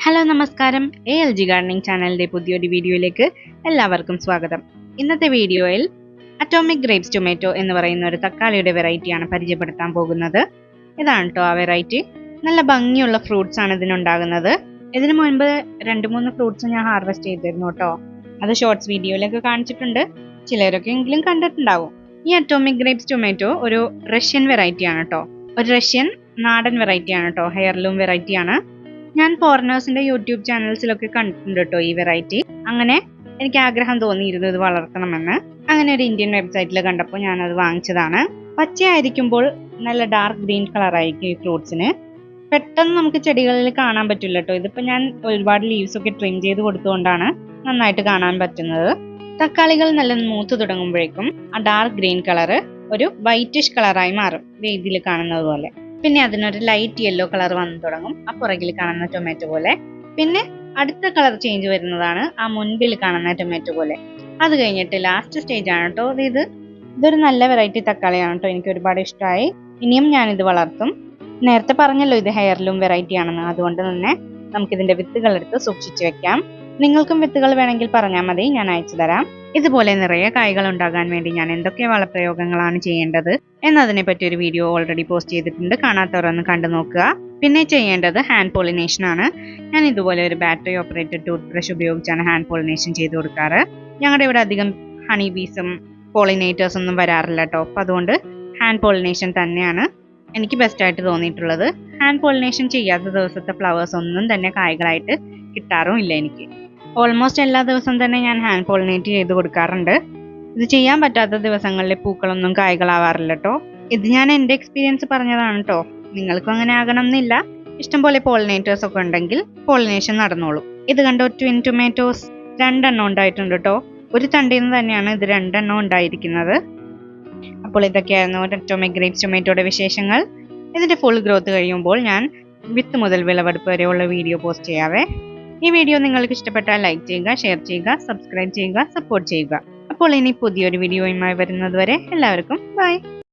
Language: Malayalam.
ഹലോ നമസ്കാരം, ALG ഗാർഡനിങ് ചാനലിന്റെ പുതിയൊരു വീഡിയോയിലേക്ക് എല്ലാവർക്കും സ്വാഗതം. ഇന്നത്തെ വീഡിയോയിൽ അറ്റോമിക് ഗ്രേപ്സ് ടൊമാറ്റോ എന്ന് പറയുന്ന ഒരു തക്കാളിയുടെ വെറൈറ്റിയാണ് പരിചയപ്പെടുത്താൻ പോകുന്നത്. ഇതാണ് കേട്ടോ ആ വെറൈറ്റി. നല്ല ഭംഗിയുള്ള ഫ്രൂട്ട്സ് ആണ് ഇതിനുണ്ടാകുന്നത്. ഇതിനു മുൻപ് 2-3 ഫ്രൂട്ട്സ് ഞാൻ ഹാർവെസ്റ്റ് ചെയ്തിരുന്നു കേട്ടോ. അത് ഷോർട്സ് വീഡിയോയിലൊക്കെ കാണിച്ചിട്ടുണ്ട്, ചിലരൊക്കെ എങ്കിലും കണ്ടിട്ടുണ്ടാവും. ഈ അറ്റോമിക് ഗ്രേപ്സ് ടൊമാറ്റോ ഒരു റഷ്യൻ വെറൈറ്റി ആണ് കേട്ടോ. ഒരു റഷ്യൻ നാടൻ വെറൈറ്റി ആണ് കേട്ടോ, ഹെയർലൂം വെറൈറ്റി ആണ്. ഞാൻ ഫോറിനേഴ്സിന്റെ യൂട്യൂബ് ചാനൽസിലൊക്കെ കണ്ടിട്ടുണ്ട് കേട്ടോ ഈ വെറൈറ്റി. അങ്ങനെ എനിക്ക് ആഗ്രഹം തോന്നിയിരുന്നു ഇത് വളർത്തണമെന്ന്. അങ്ങനെ ഒരു ഇന്ത്യൻ വെബ്സൈറ്റിൽ കണ്ടപ്പോൾ ഞാനത് വാങ്ങിച്ചതാണ്. പച്ചയായിരിക്കുമ്പോൾ നല്ല ഡാർക്ക് ഗ്രീൻ കളർ ആയിരിക്കും ഈ ഫ്രൂട്ട്സിന്. പെട്ടെന്ന് നമുക്ക് ചെടികളിൽ കാണാൻ പറ്റില്ല കേട്ടോ. ഇതിപ്പോ ഞാൻ ഒരുപാട് ലീവ്സ് ഒക്കെ ട്രിം ചെയ്ത് കൊടുത്തുകൊണ്ടാണ് നന്നായിട്ട് കാണാൻ പറ്റുന്നത്. തക്കാളികൾ നല്ല മൂത്ത് തുടങ്ങുമ്പോഴേക്കും ആ ഡാർക്ക് ഗ്രീൻ കളറ് ഒരു വൈറ്റിഷ് കളറായി മാറും, ഇതിൽ കാണുന്നത് പോലെ. പിന്നെ അതിനൊരു ലൈറ്റ് യെല്ലോ കളർ വന്നു തുടങ്ങും, ആ പുറകിൽ കാണുന്ന ടൊമാറ്റോ പോലെ. പിന്നെ അടുത്ത കളർ ചേഞ്ച് വരുന്നതാണ് ആ മുൻപിൽ കാണുന്ന ടൊമാറ്റോ പോലെ. അത് കഴിഞ്ഞിട്ട് ലാസ്റ്റ് സ്റ്റേജ് ആണ് കേട്ടോ ഇതൊരു നല്ല വെറൈറ്റി തക്കാളിയാണ് കേട്ടോ, എനിക്ക് ഒരുപാട് ഇഷ്ടമായി. ഇനിയും ഞാനിത് വളർത്തും. നേരത്തെ പറഞ്ഞല്ലോ ഇത് ഹെയർലൂം വെറൈറ്റി ആണെന്ന്, അതുകൊണ്ട് തന്നെ നമുക്കിതിന്റെ വിത്തുകൾ എടുത്ത് സൂക്ഷിച്ചു വെക്കാം. നിങ്ങൾക്കും വിത്തുകൾ വേണമെങ്കിൽ പറഞ്ഞാൽ മതി, ഞാൻ അയച്ചു തരാം. ഇതുപോലെ നിറയെ കായ്കൾ ഉണ്ടാകാൻ വേണ്ടി ഞാൻ എന്തൊക്കെ വളപ്രയോഗങ്ങളാണ് ചെയ്യേണ്ടത് എന്നതിനെ പറ്റി ഒരു വീഡിയോ ഓൾറെഡി പോസ്റ്റ് ചെയ്തിട്ടുണ്ട്, കാണാത്തവരൊന്ന് കണ്ടു നോക്കുക. പിന്നെ ചെയ്യേണ്ടത് ഹാൻഡ് പോളിനേഷൻ ആണ്. ഞാൻ ഇതുപോലെ ഒരു ബാറ്ററി ഓപ്പറേറ്റഡ് ടൂത്ത് ബ്രഷ് ഉപയോഗിച്ചാണ് ഹാൻഡ് പോളിനേഷൻ ചെയ്ത് കൊടുക്കാറ്. ഞങ്ങളുടെ ഇവിടെ അധികം ഹണി ബീസും പോളിനേറ്റേഴ്സ് ഒന്നും വരാറില്ല കേട്ടോ, അപ്പം അതുകൊണ്ട് ഹാൻഡ് പോളിനേഷൻ തന്നെയാണ് എനിക്ക് ബെസ്റ്റ് ആയിട്ട് തോന്നിയിട്ടുള്ളത്. ഹാൻഡ് പോളിനേഷൻ ചെയ്യാത്ത ദിവസത്തെ ഫ്ലവേഴ്സ് ഒന്നും തന്നെ കായ്കളായിട്ട് കിട്ടാറും ഇല്ല എനിക്ക്. ഓൾമോസ്റ്റ് എല്ലാ ദിവസവും തന്നെ ഞാൻ ഹാൻഡ് പോളിനേറ്റ് ചെയ്ത് കൊടുക്കാറുണ്ട്. ഇത് ചെയ്യാൻ പറ്റാത്ത ദിവസങ്ങളിൽ പൂക്കളൊന്നും കായ്കളാവാറില്ല കേട്ടോ. ഇത് ഞാൻ എൻ്റെ എക്സ്പീരിയൻസ് പറഞ്ഞതാണ് കേട്ടോ, നിങ്ങൾക്കും അങ്ങനെ ആകണം എന്നില്ല. ഇഷ്ടംപോലെ പോളിനേറ്റേഴ്സ് ഒക്കെ ഉണ്ടെങ്കിൽ പോളിനേഷൻ നടന്നോളും. ഇത് കണ്ടോ, ട്വിൻ ടൊമാറ്റോസ് 2 എണ്ണം ഉണ്ടായിട്ടുണ്ട് കേട്ടോ. ഒരു തണ്ടിൽ നിന്ന് തന്നെയാണ് ഇത് 2 എണ്ണം ഉണ്ടായിരിക്കുന്നത്. അപ്പോൾ ഇതൊക്കെയായിരുന്നു അറ്റോമിക് ഗ്രേപ്സ് ടൊമാറ്റോയുടെ വിശേഷങ്ങൾ. ഇതിന്റെ ഫുൾ ഗ്രോത്ത് കഴിയുമ്പോൾ ഞാൻ വിത്ത് മുതൽ വിളവെടുപ്പ് വരെയുള്ള വീഡിയോ പോസ്റ്റ് ചെയ്യാവേ. ഈ വീഡിയോ നിങ്ങൾക്ക് ഇഷ്ടപ്പെട്ടാൽ ലൈക്ക് ചെയ്യുക, ഷെയർ ചെയ്യുക, സബ്സ്ക്രൈബ് ചെയ്യുക, സപ്പോർട്ട് ചെയ്യുക. അപ്പോൾ ഇനി പുതിയൊരു വീഡിയോയുമായി വരുന്നത് വരെ എല്ലാവർക്കും ബൈ.